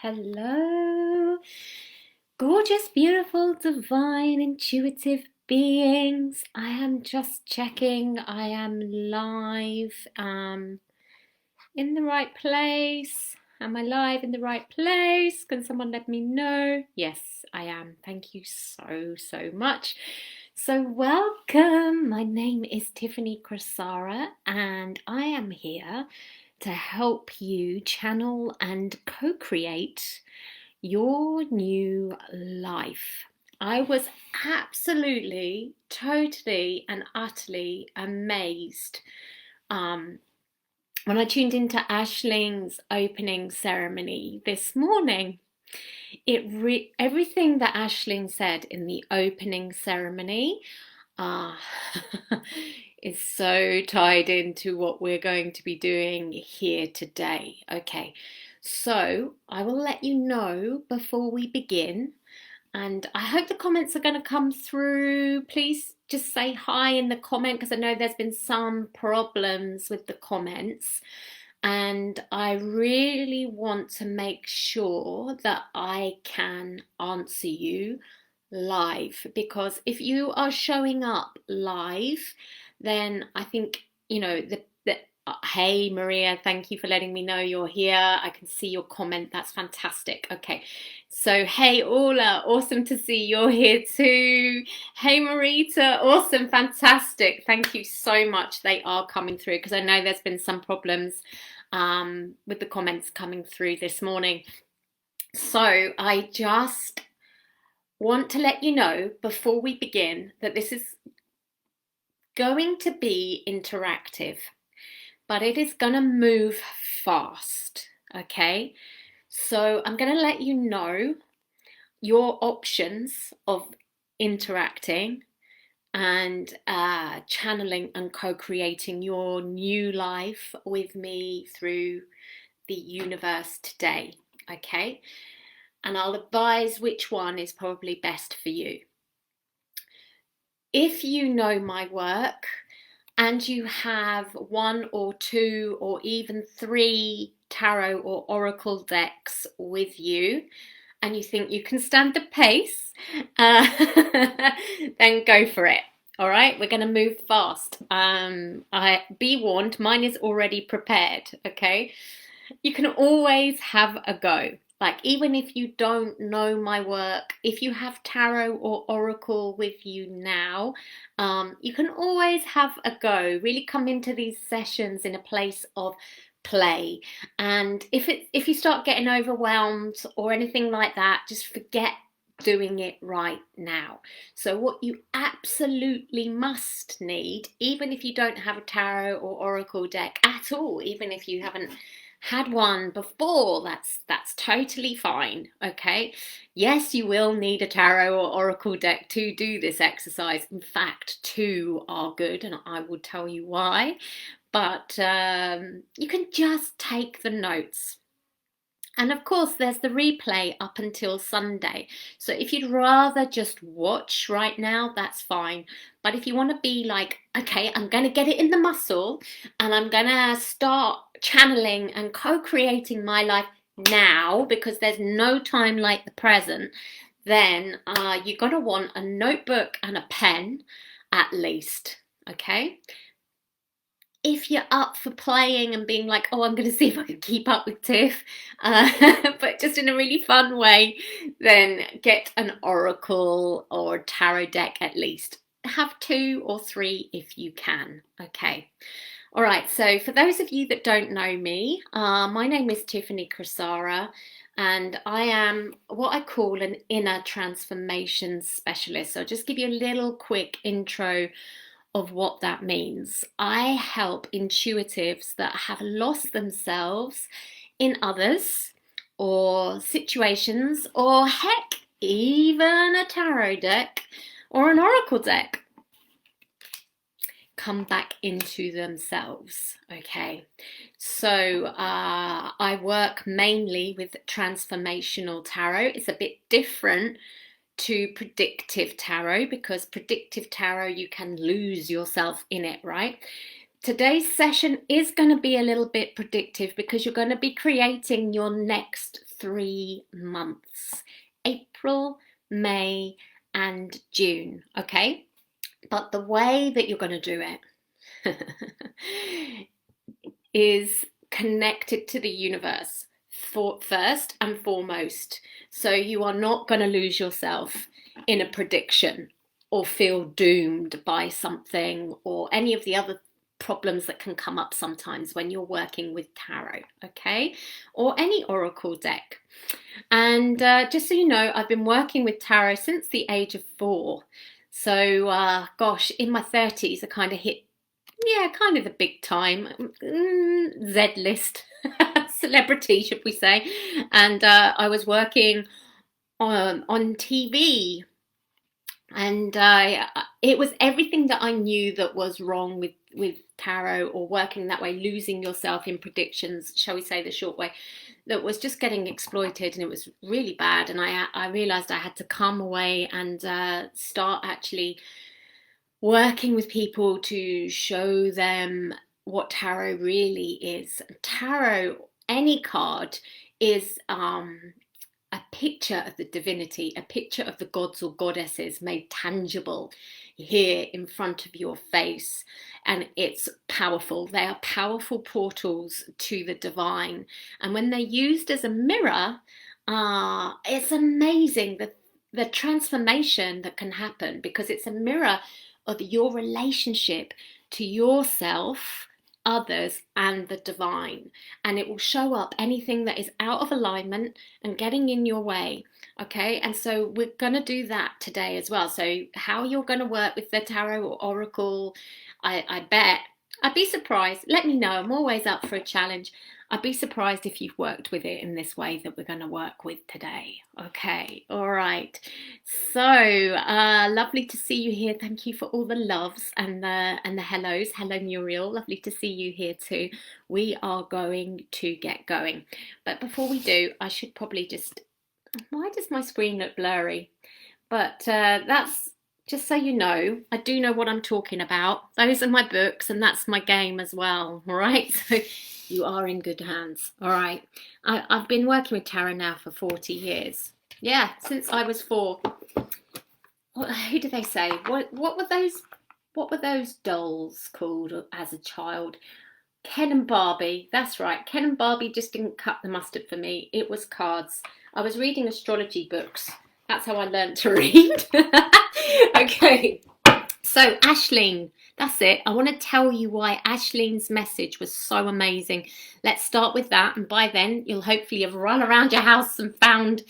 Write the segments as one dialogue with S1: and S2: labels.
S1: Hello, gorgeous, beautiful, divine, intuitive beings. I am just checking I am live, in the right place. Am I live in the right place? Can someone let me know? Yes, I am. Thank you so much. So welcome. My name is Tiffany Crisara and I am here to help you channel and co-create your new life. I was absolutely, totally and utterly amazed when I tuned into Ashling's opening ceremony this morning. Everything that Ashling said in the opening ceremony uh, is so tied into what we're going to be doing here today. Okay, so I will let you know before we begin, and I hope the comments are going to come through. Please just say hi in the comment because I know there's been some problems with the comments. And I really want to make sure that I can answer you live, because if you are showing up live, then I think, hey Maria, thank you for letting me know you're here. I can see your comment. That's fantastic. Okay, so hey Orla, awesome to see you're here too. Hey Marita, awesome, fantastic. Thank you so much. They are coming through because I know there's been some problems with the comments coming through this morning. So I just want to let you know before we begin that this is going to be interactive, but it is going to move fast. Okay, so I'm going to let you know your options of interacting and channeling and co-creating your new life with me through the universe today. Okay, and I'll advise which one is probably best for you. If you know my work and you have one or two or even three tarot or oracle decks with you, and you think you can stand the pace, then go for it. All right, we're going to move fast. Be warned, mine is already prepared. Okay, you can always have a go. Like, even if you don't know my work, if you have tarot or oracle with you now, you can always have a go. Really come into these sessions in a place of play. And if you start getting overwhelmed or anything like that, just forget doing it right now. So what you absolutely must need, even if you don't have a tarot or oracle deck at all, even if you haven't had one before, that's totally fine. Okay, yes, you will need a tarot or oracle deck to do this exercise. In fact, two are good, and I will tell you why. But you can just take the notes. And of course, there's the replay up until Sunday. So if you'd rather just watch right now, that's fine. But if you want to be like, okay, I'm going to get it in the muscle and I'm going to start channeling and co-creating my life now, because there's no time like the present, then you're going to want a notebook and a pen at least. Okay, if you're up for playing and being like, oh, I'm going to see if I can keep up with Tiff, but just in a really fun way, then get an oracle or tarot deck at least. Have two or three if you can. Okay. All right. So for those of you that don't know me, my name is Tiffany Crisara, and I am what I call an inner transformation specialist. So I'll just give you a little quick intro of what that means. I help intuitives that have lost themselves in others or situations, or heck, even a tarot deck or an oracle deck, come back into themselves. Okay, so I work mainly with transformational tarot. It's a bit different to predictive tarot, because predictive tarot, you can lose yourself in it, right? Today's session is going to be a little bit predictive because you're going to be creating your next 3 months: April, May, and June. Okay, but the way that you're going to do it is connected to the universe for first and foremost. So you are not going to lose yourself in a prediction or feel doomed by something or any of the other problems that can come up sometimes when you're working with tarot, okay, or any oracle deck. And just so you know, I've been working with tarot since the age of 4. So gosh, in my 30s I kind of hit, yeah, kind of the big time, Z list celebrity, should we say. And I was working on TV, and it was everything that I knew that was wrong with tarot or working that way, losing yourself in predictions, shall we say the short way, that was just getting exploited, and it was really bad. And I realized I had to come away and start actually working with people to show them what tarot really is. Tarot, any card, is a picture of the divinity, a picture of the gods or goddesses made tangible here in front of your face. And it's powerful. They are powerful portals to the divine. And when they're used as a mirror, it's amazing the transformation that can happen, because it's a mirror of your relationship to yourself, others, and the divine. And it will show up anything that is out of alignment and getting in your way. Okay, and so we're going to do that today as well. So how you're going to work with the tarot or oracle, I bet, I'd be surprised. Let me know. I'm always up for a challenge. I'd be surprised if you've worked with it in this way that we're going to work with today. Okay, all right. So lovely to see you here. Thank you for all the loves and the hellos. Hello, Muriel. Lovely to see you here too. We are going to get going. But before we do, I should probably just... Why does my screen look blurry? But that's... Just so you know, I do know what I'm talking about. Those are my books, and that's my game as well, all right? So you are in good hands, all right? I've been working with tarot now for 40 years. Yeah, since I was 4. Who do they say? What were those dolls called as a child? Ken and Barbie. That's right. Ken and Barbie just didn't cut the mustard for me. It was cards. I was reading astrology books. That's how I learned to read. Okay, so Ashleen, that's it. I want to tell you why Ashleen's message was so amazing. Let's start with that, and by then you'll hopefully have run around your house and found...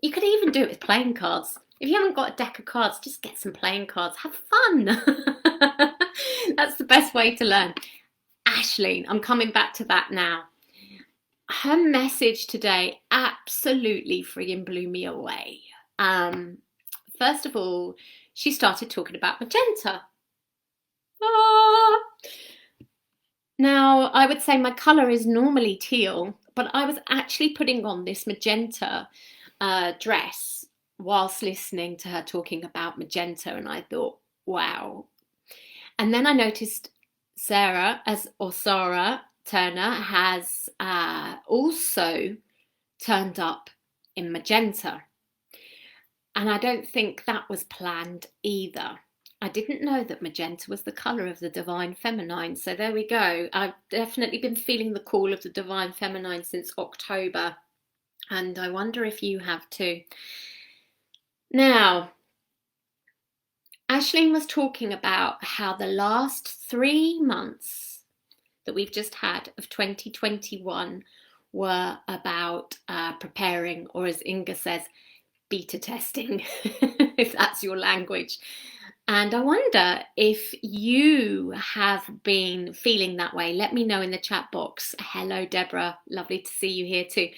S1: You could even do it with playing cards. If you haven't got a deck of cards, just get some playing cards. Have fun. That's the best way to learn. Ashleen, I'm coming back to that now. Her message today absolutely friggin' blew me away. First of all, she started talking about magenta. Now, I would say my colour is normally teal, but I was actually putting on this magenta dress whilst listening to her talking about magenta, and I thought, wow. And then I noticed Sarah Turner has also turned up in magenta. And I don't think that was planned either. I didn't know that magenta was the colour of the divine feminine. So there we go. I've definitely been feeling the call of the divine feminine since October. And I wonder if you have too. Now, Ashleen was talking about how the last 3 months that we've just had of 2021 were about preparing, or as Inga says, beta testing, if that's your language. And I wonder if you have been feeling that way. Let me know in the chat box. Hello, Deborah. Lovely to see you here too.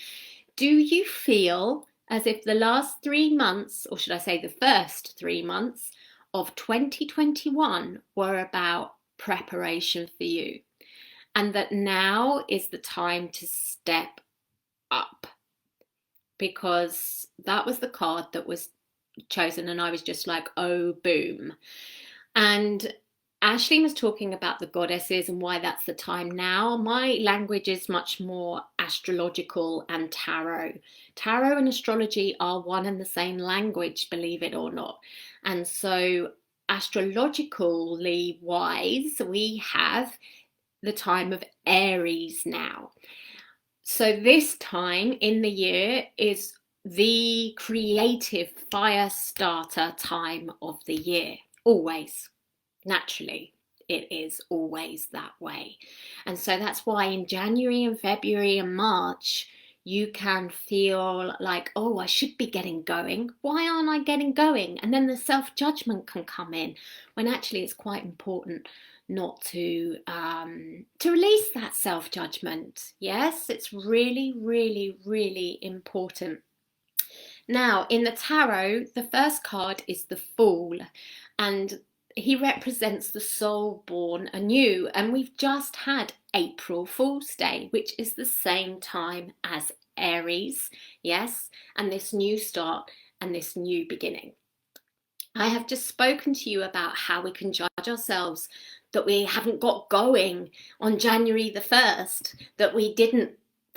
S1: Do you feel as if the last 3 months, or should I say the first 3 months of 2021 were about preparation for you, and that now is the time to step up? Because that was the card that was chosen, and I was just like, oh, boom. And Ashley was talking about the goddesses and why that's the time now. My language is much more astrological and tarot. Tarot and astrology are one and the same language, believe it or not. And so, astrologically wise, we have the time of Aries now. So, this time in the year is the creative fire starter time of the year, always. Naturally, it is always that way. And so that's why in January and February and March, you can feel like, oh, I should be getting going. Why aren't I getting going? And then the self-judgment can come in, when actually it's quite important not to release that self-judgment. Yes, it's really, really, really important. Now, in the tarot, the first card is the Fool, and he represents the soul born anew. And we've just had April Fool's Day, which is the same time as Aries, yes, and this new start and this new beginning. I have just spoken to you about how we can judge ourselves that we haven't got going on January the 1st, that we didn't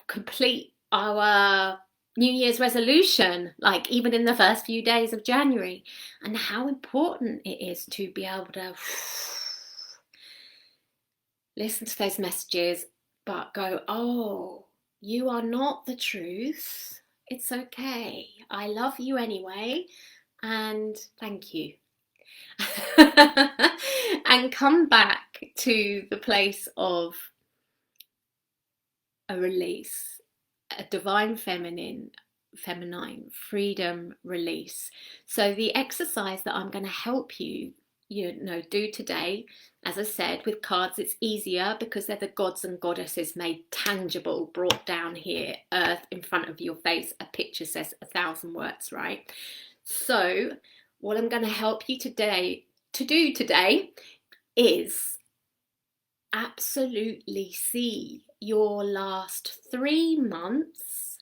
S1: complete our New Year's resolution, like even in the first few days of January, and how important it is to be able to listen to those messages, but go, oh, you are not the truth. It's okay. I love you anyway, and thank you. And come back to the place of a release, a divine feminine freedom release. So the exercise that I'm going to help you do today, as I said, with cards, it's easier because they're the gods and goddesses made tangible, brought down here, earth in front of your face. A picture says 1,000 words, right? So what I'm going to help you to do today is absolutely see your last 3 months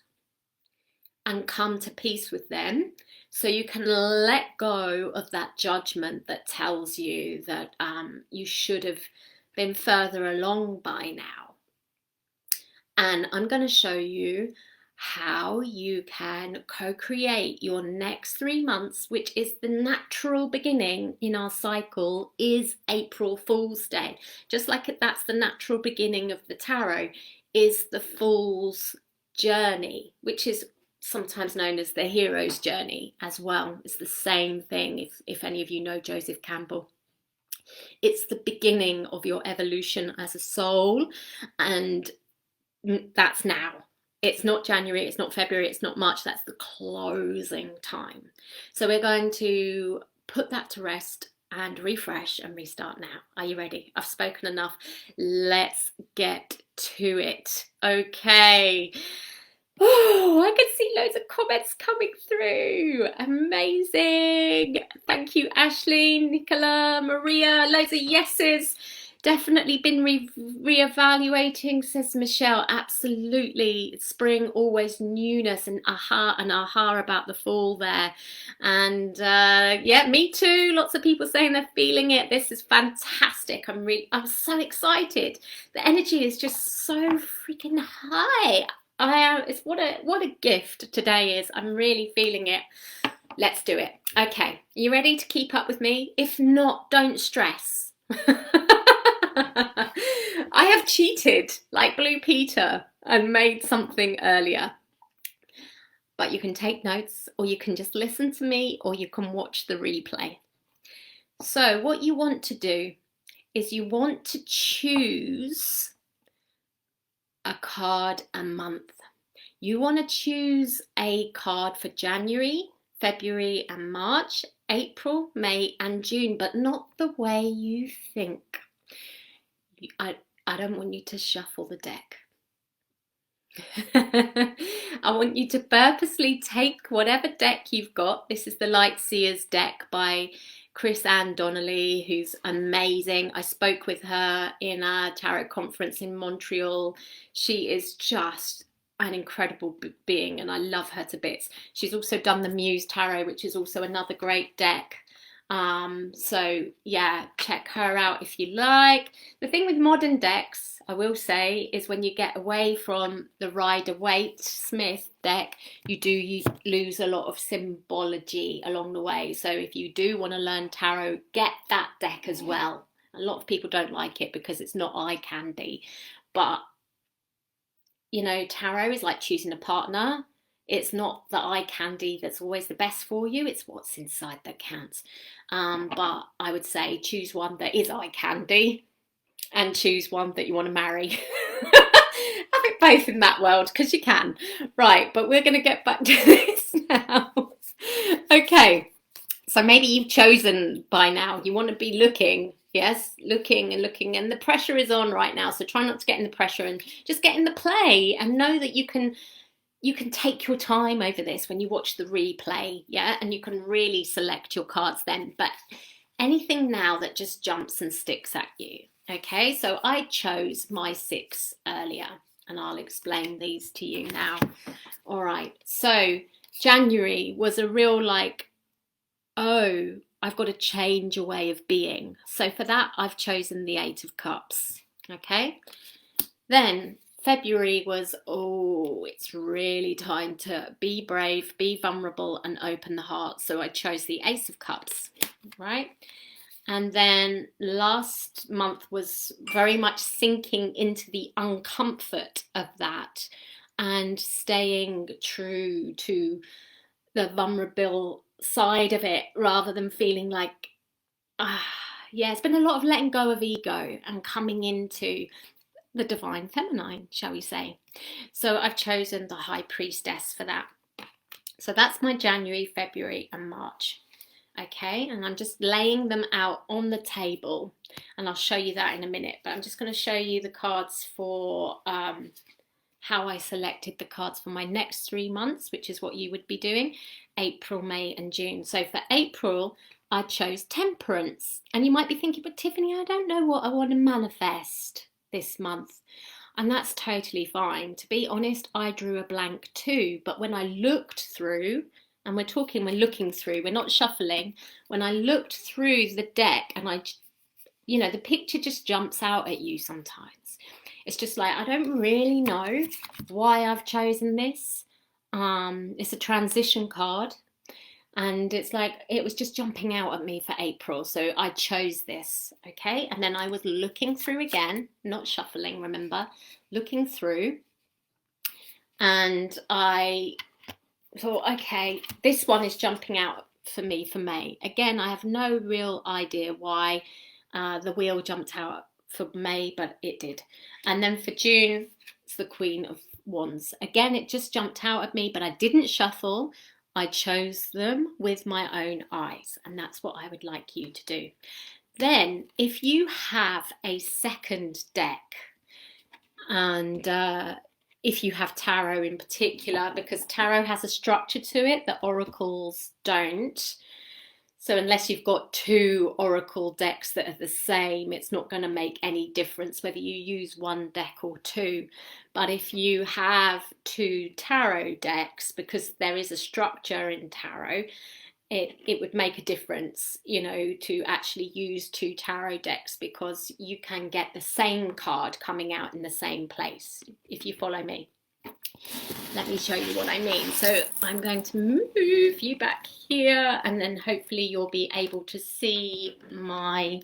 S1: and come to peace with them, so you can let go of that judgment that tells you that you should have been further along by now. And I'm going to show you how you can co-create your next 3 months, which is the natural beginning in our cycle, is April Fool's Day. Just like that's the natural beginning of the tarot, is the Fool's journey, which is sometimes known as the hero's journey as well. It's the same thing, if any of you know Joseph Campbell. It's the beginning of your evolution as a soul, and that's now. It's not January, it's not February, it's not March, that's the closing time. So we're going to put that to rest and refresh and restart now. Are you ready? I've spoken enough. Let's get to it. Okay. Oh, I can see loads of comments coming through. Amazing. Thank you, Ashley, Nicola, Maria. Loads of yeses. Definitely been re-evaluating, says Michelle. Absolutely. Spring, always newness, and aha about the fall there. And yeah, me too. Lots of people saying they're feeling it. This is fantastic. I'm so excited. The energy is just so freaking high. It's what a gift today is. I'm really feeling it. Let's do it. Okay, are you ready to keep up with me? If not, don't stress. I have cheated like Blue Peter and made something earlier. But you can take notes, or you can just listen to me, or you can watch the replay. So what you want to do is you want to choose a card a month. You want to choose a card for January, February and March, April, May and June, but not the way you think. I don't want you to shuffle the deck. I want you to purposely take whatever deck you've got. This is the Light Seers deck by Chris-Anne Donnelly, who's amazing. I spoke with her in a tarot conference in Montreal. She is just an incredible being and I love her to bits. She's also done the Muse Tarot, which is also another great deck. So yeah, check her out if you like. The thing with modern decks, I will say, is when you get away from the Rider-Waite Smith deck, you lose a lot of symbology along the way. So if you do want to learn tarot, get that deck as well. A lot of people don't like it because it's not eye candy, but you know, tarot is like choosing a partner. It's not the eye candy that's always the best for you, it's what's inside that counts. But I would say choose one that is eye candy and choose one that you want to marry. Have it both in that world because you can. Right, but we're going to get back to this now. Okay, so maybe you've chosen by now. You want to be looking, yes, looking and looking, and the pressure is on right now. So try not to get in the pressure and just get in the play, and know that you can take your time over this when you watch the replay, yeah, and you can really select your cards then. But anything now that just jumps and sticks at you, okay? So I chose my 6 earlier, and I'll explain these to you now. All right, so January was a real like, oh, I've got to change a way of being. So for that, I've chosen the 8 of Cups, okay? Then February was, oh, it's really time to be brave, be vulnerable, and open the heart. So I chose the Ace of Cups, right? And then last month was very much sinking into the uncomfort of that and staying true to the vulnerable side of it rather than feeling like, yeah, it's been a lot of letting go of ego and coming into the divine feminine, shall we say. So I've chosen the High Priestess for that. So that's my January, February and March. Okay, and I'm just laying them out on the table, and I'll show you that in a minute, but I'm just going to show you the cards for how I selected the cards for my next 3 months, which is what you would be doing, April, May and June. So for April, I chose Temperance. And you might be thinking, but Tiffany, I don't know what I want to manifest this month. And that's totally fine. To be honest, I drew a blank too. But when I looked through, and we're looking through, we're not shuffling. When I looked through the deck and the picture just jumps out at you sometimes. It's just like, I don't really know why I've chosen this. It's a transition card. And it's like, it was just jumping out at me for April. So I chose this, okay? And then I was looking through again, not shuffling, remember? Looking through. And I thought, okay, this one is jumping out for me for May. Again, I have no real idea why the wheel jumped out for May, but it did. And then for June, it's the Queen of Wands. Again, it just jumped out at me, but I didn't shuffle. I chose them with my own eyes, and that's what I would like you to do. Then, if you have a second deck, and if you have tarot in particular, because tarot has a structure to it that oracles don't. So unless you've got 2 oracle decks that are the same, it's not going to make any difference whether you use 1 deck or 2. But if you have 2 tarot decks, because there is a structure in tarot, it would make a difference, to actually use 2 tarot decks, because you can get the same card coming out in the same place, if you follow me. Let me show you what I mean. So I'm going to move you back here, and then hopefully you'll be able to see my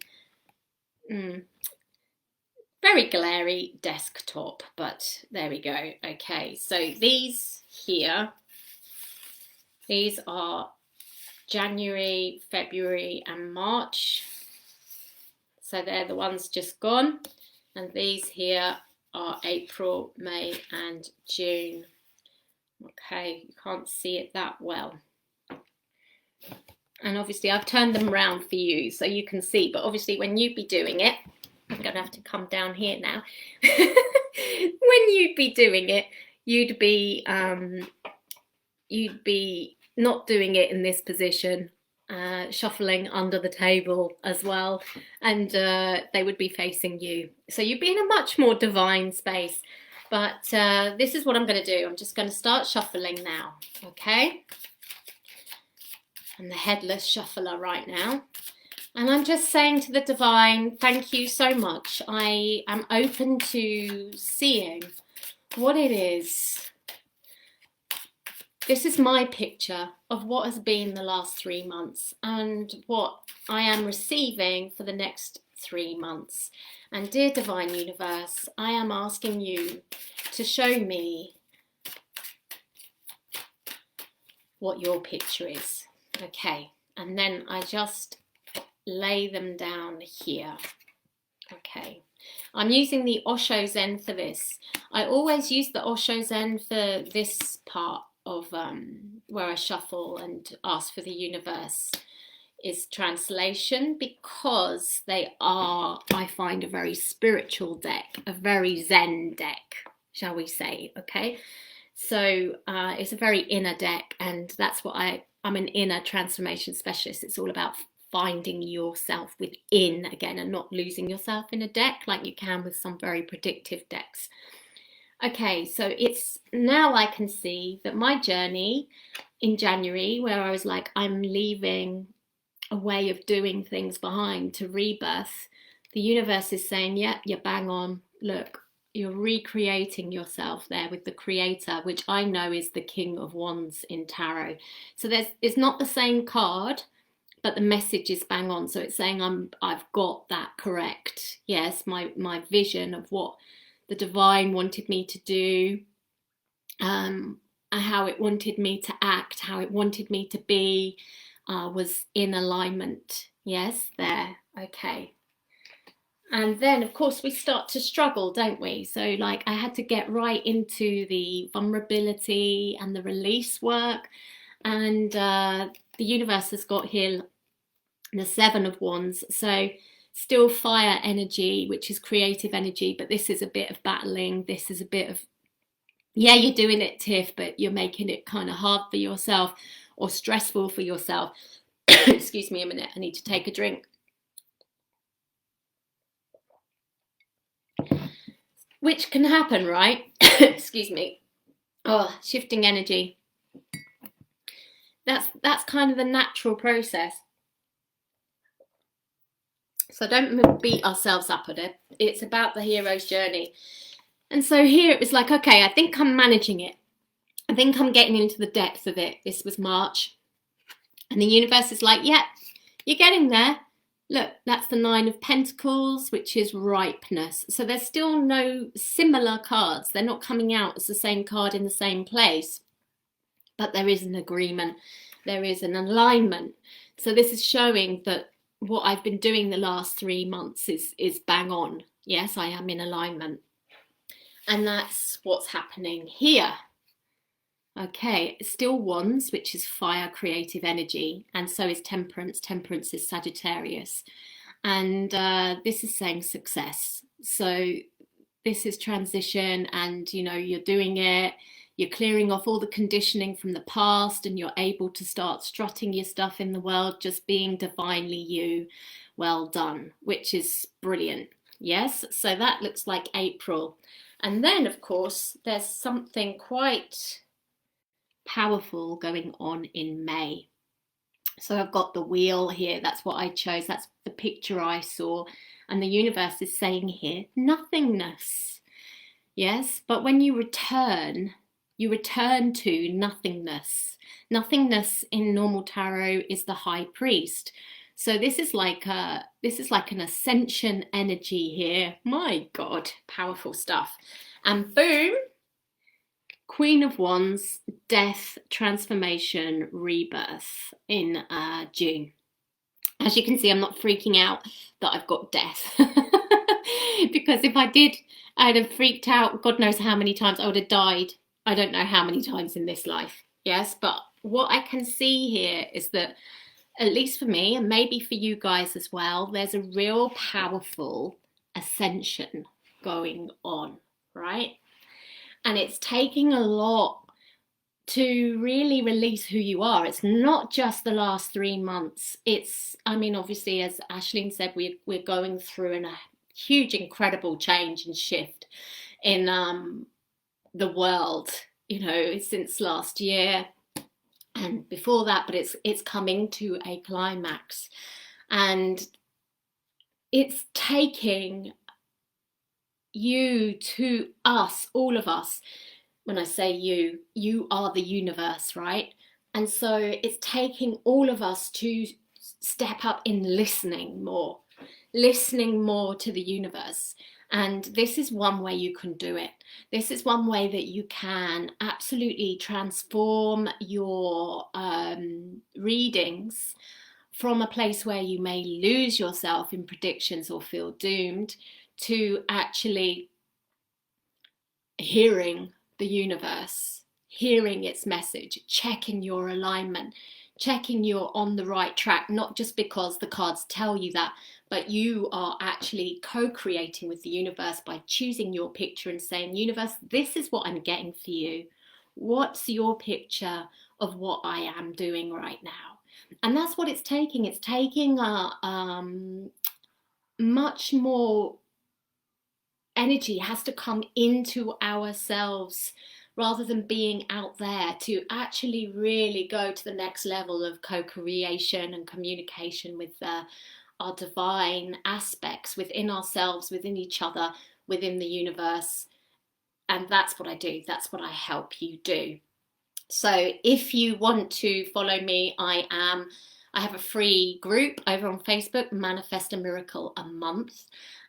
S1: very glary desktop, but there we go. Okay, so these here, these are January, February and March. So they're the ones just gone. And these here are April, May and June. Okay, you can't see it that well. And obviously I've turned them around for you so you can see, but obviously when you'd be doing it, I'm going to have to come down here now. When you'd be doing it, you'd be not doing it in this position, shuffling under the table as well, and they would be facing you. So you'd be in a much more divine space. But this is what I'm going to do. I'm just going to start shuffling now, okay? and the headless shuffler right now. And I'm just saying to the divine, thank you so much. I am open to seeing what it is. This is my picture of what has been the last 3 months and what I am receiving for the next 3 months. And dear divine universe, I am asking you to show me what your picture is. Okay, and then I just lay them down here. Okay, I'm using the Osho Zen for this. I always use the Osho Zen for this part of where I shuffle and ask for the universe is translation, because they are, I find, a very spiritual deck, a very Zen deck, shall we say. Okay, so it's a very inner deck, and that's what I'm an inner transformation specialist. It's all about finding yourself within again and not losing yourself in a deck like you can with some very predictive decks. Okay, so it's now I can see that my journey in January, where I was like, I'm leaving a way of doing things behind to rebirth, the universe is saying, yeah, you're bang on. Look, you're recreating yourself there with the creator, which I know is the King of Wands in tarot. So it's not the same card, but the message is bang on. So it's saying I've got that correct. Yes, my vision of what the divine wanted me to do, how it wanted me to act, how it wanted me to be, was in alignment. Yes, there. Okay. And then, of course, we start to struggle, don't we? So, like, I had to get right into the vulnerability and the release work. And the universe has got here the Seven of Wands. So, still fire energy, which is creative energy. But this is a bit of battling. This is a bit of, yeah, you're doing it, Tiff, but you're making it kind of hard for yourself or stressful for yourself. Excuse me a minute. I need to take a drink. Which can happen, right? Excuse me. Oh, shifting energy. That's kind of the natural process. So don't beat ourselves up at it. It's about the hero's journey. And so here it was like, okay, I think I'm managing it. I think I'm getting into the depth of it. This was March. And the universe is like, yeah, you're getting there. Look, that's the Nine of Pentacles, which is ripeness. So there's still no similar cards. They're not coming out as the same card in the same place. But there is an agreement. There is an alignment. So this is showing that what I've been doing the last 3 months is bang on. Yes, I am in alignment. And that's what's happening here. Okay, still Wands, which is fire, creative energy, and so is Temperance. Temperance is Sagittarius, and this is saying success. So this is transition, and you know, you're doing it. You're clearing off all the conditioning from the past, and you're able to start strutting your stuff in the world, just being divinely you. Well done, which is brilliant. Yes, so that looks like April, and then of course there's something quite powerful going on in May. So I've got the wheel here. That's what I chose. That's the picture I saw. And the universe is saying here, nothingness. Yes, but when you return to nothingness. Nothingness in normal tarot is the high priest. So this is like an ascension energy here. My God, powerful stuff. And boom, Queen of Wands, death, transformation, rebirth in June. As you can see, I'm not freaking out that I've got death. Because if I did, I'd have freaked out God knows how many times. I would have died. I don't know how many times in this life. Yes, but what I can see here is that, at least for me, and maybe for you guys as well, there's a real powerful ascension going on, right? And it's taking a lot to really release who you are. It's not just the last 3 months. It's, I mean, obviously, as Aisling said, we're going through a huge, incredible change and shift in the world, you know, since last year. and before that, but it's coming to a climax, and it's taking you to us, all of us. When I say you are the universe, right? And so it's taking all of us to step up in listening more to the universe. And this is one way you can do it. This is one way that you can absolutely transform your readings from a place where you may lose yourself in predictions or feel doomed to actually hearing the universe, hearing its message, checking your alignment, checking you're on the right track, not just because the cards tell you that, but you are actually co-creating with the universe by choosing your picture and saying, universe, this is what I'm getting for you. What's your picture of what I am doing right now? And that's what it's taking. It's taking a much more energy has to come into ourselves rather than being out there, to actually really go to the next level of co-creation and communication with our divine aspects within ourselves, within each other, within the universe. And that's what I do. That's what I help you do. So if you want to follow me, I have a free group over on Facebook, Manifest a Miracle a Month.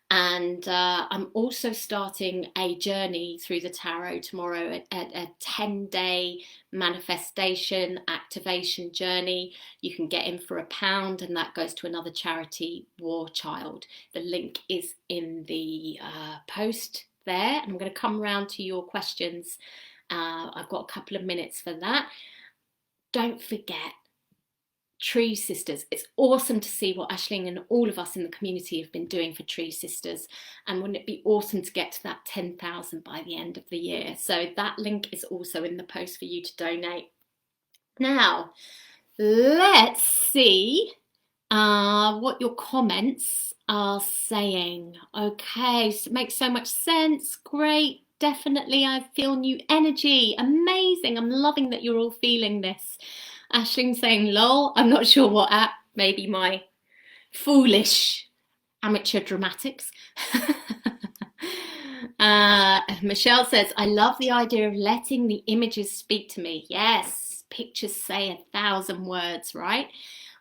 S1: And I'm also starting a journey through the tarot tomorrow, a 10-day manifestation activation journey. You can get in for £1, and that goes to another charity, War Child. The link is in the post there. I'm going to come around to your questions. I've got a couple of minutes for that. Don't forget, Tree Sisters. It's awesome to see what Aisling and all of us in the community have been doing for Tree Sisters, and wouldn't it be awesome to get to that 10,000 by the end of the year? So that link is also in the post for you to donate. Now let's see what your comments are saying. Okay, so it makes so much sense. Great. Definitely, I feel new energy. Amazing. I'm loving that you're all feeling this. Aisling saying, lol, I'm not sure what at. Maybe my foolish amateur dramatics. Michelle says, I love the idea of letting the images speak to me. Yes, pictures say 1,000 words, right?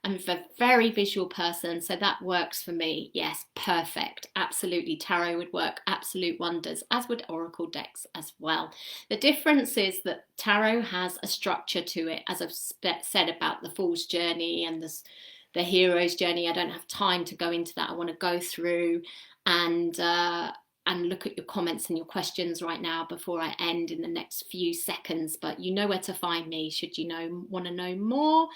S1: I'm a very visual person, so that works for me. Yes, perfect. Absolutely. Tarot would work absolute wonders, as would Oracle decks as well. The difference is that tarot has a structure to it, as I've said about the Fool's Journey and the Hero's Journey. I don't have time to go into that. I want to go through and look at your comments and your questions right now before I end in the next few seconds. But you know where to find me should you want to know more.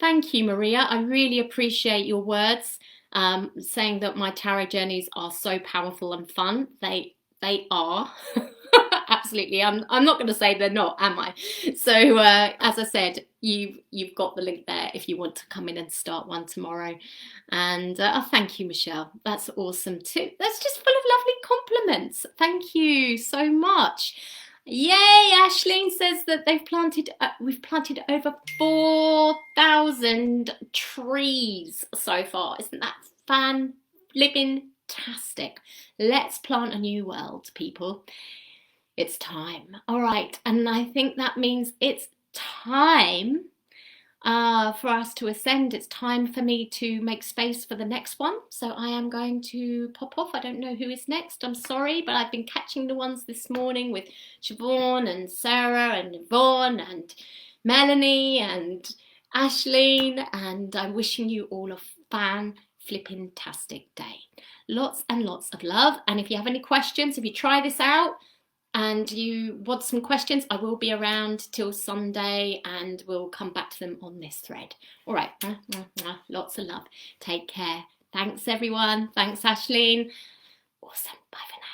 S1: Thank you, Maria. I really appreciate your words, saying that my tarot journeys are so powerful and fun. They are. Absolutely. I'm not going to say they're not, am I? So as I said, you've got the link there if you want to come in and start one tomorrow. And thank you, Michelle. That's awesome too. That's just full of lovely compliments. Thank you so much. Yay! Aisling says that we've planted over 4,000 trees so far. Isn't that fan-flipping-tastic? Let's plant a new world, people. It's time. All right, and I think that means it's time for us to ascend. It's time for me to make space for the next one. So I am going to pop off. I don't know who is next. I'm sorry, but I've been catching the ones this morning with Siobhan and Sarah and Yvonne and Melanie and Aisling, and I'm wishing you all a fan-flipping-tastic day. Lots and lots of love. And if you have any questions, if you try this out, and you want some questions, I will be around till Sunday and we'll come back to them on this thread. All right, lots of love. Take care. Thanks, everyone. Thanks, Aisling. Awesome. Bye for now.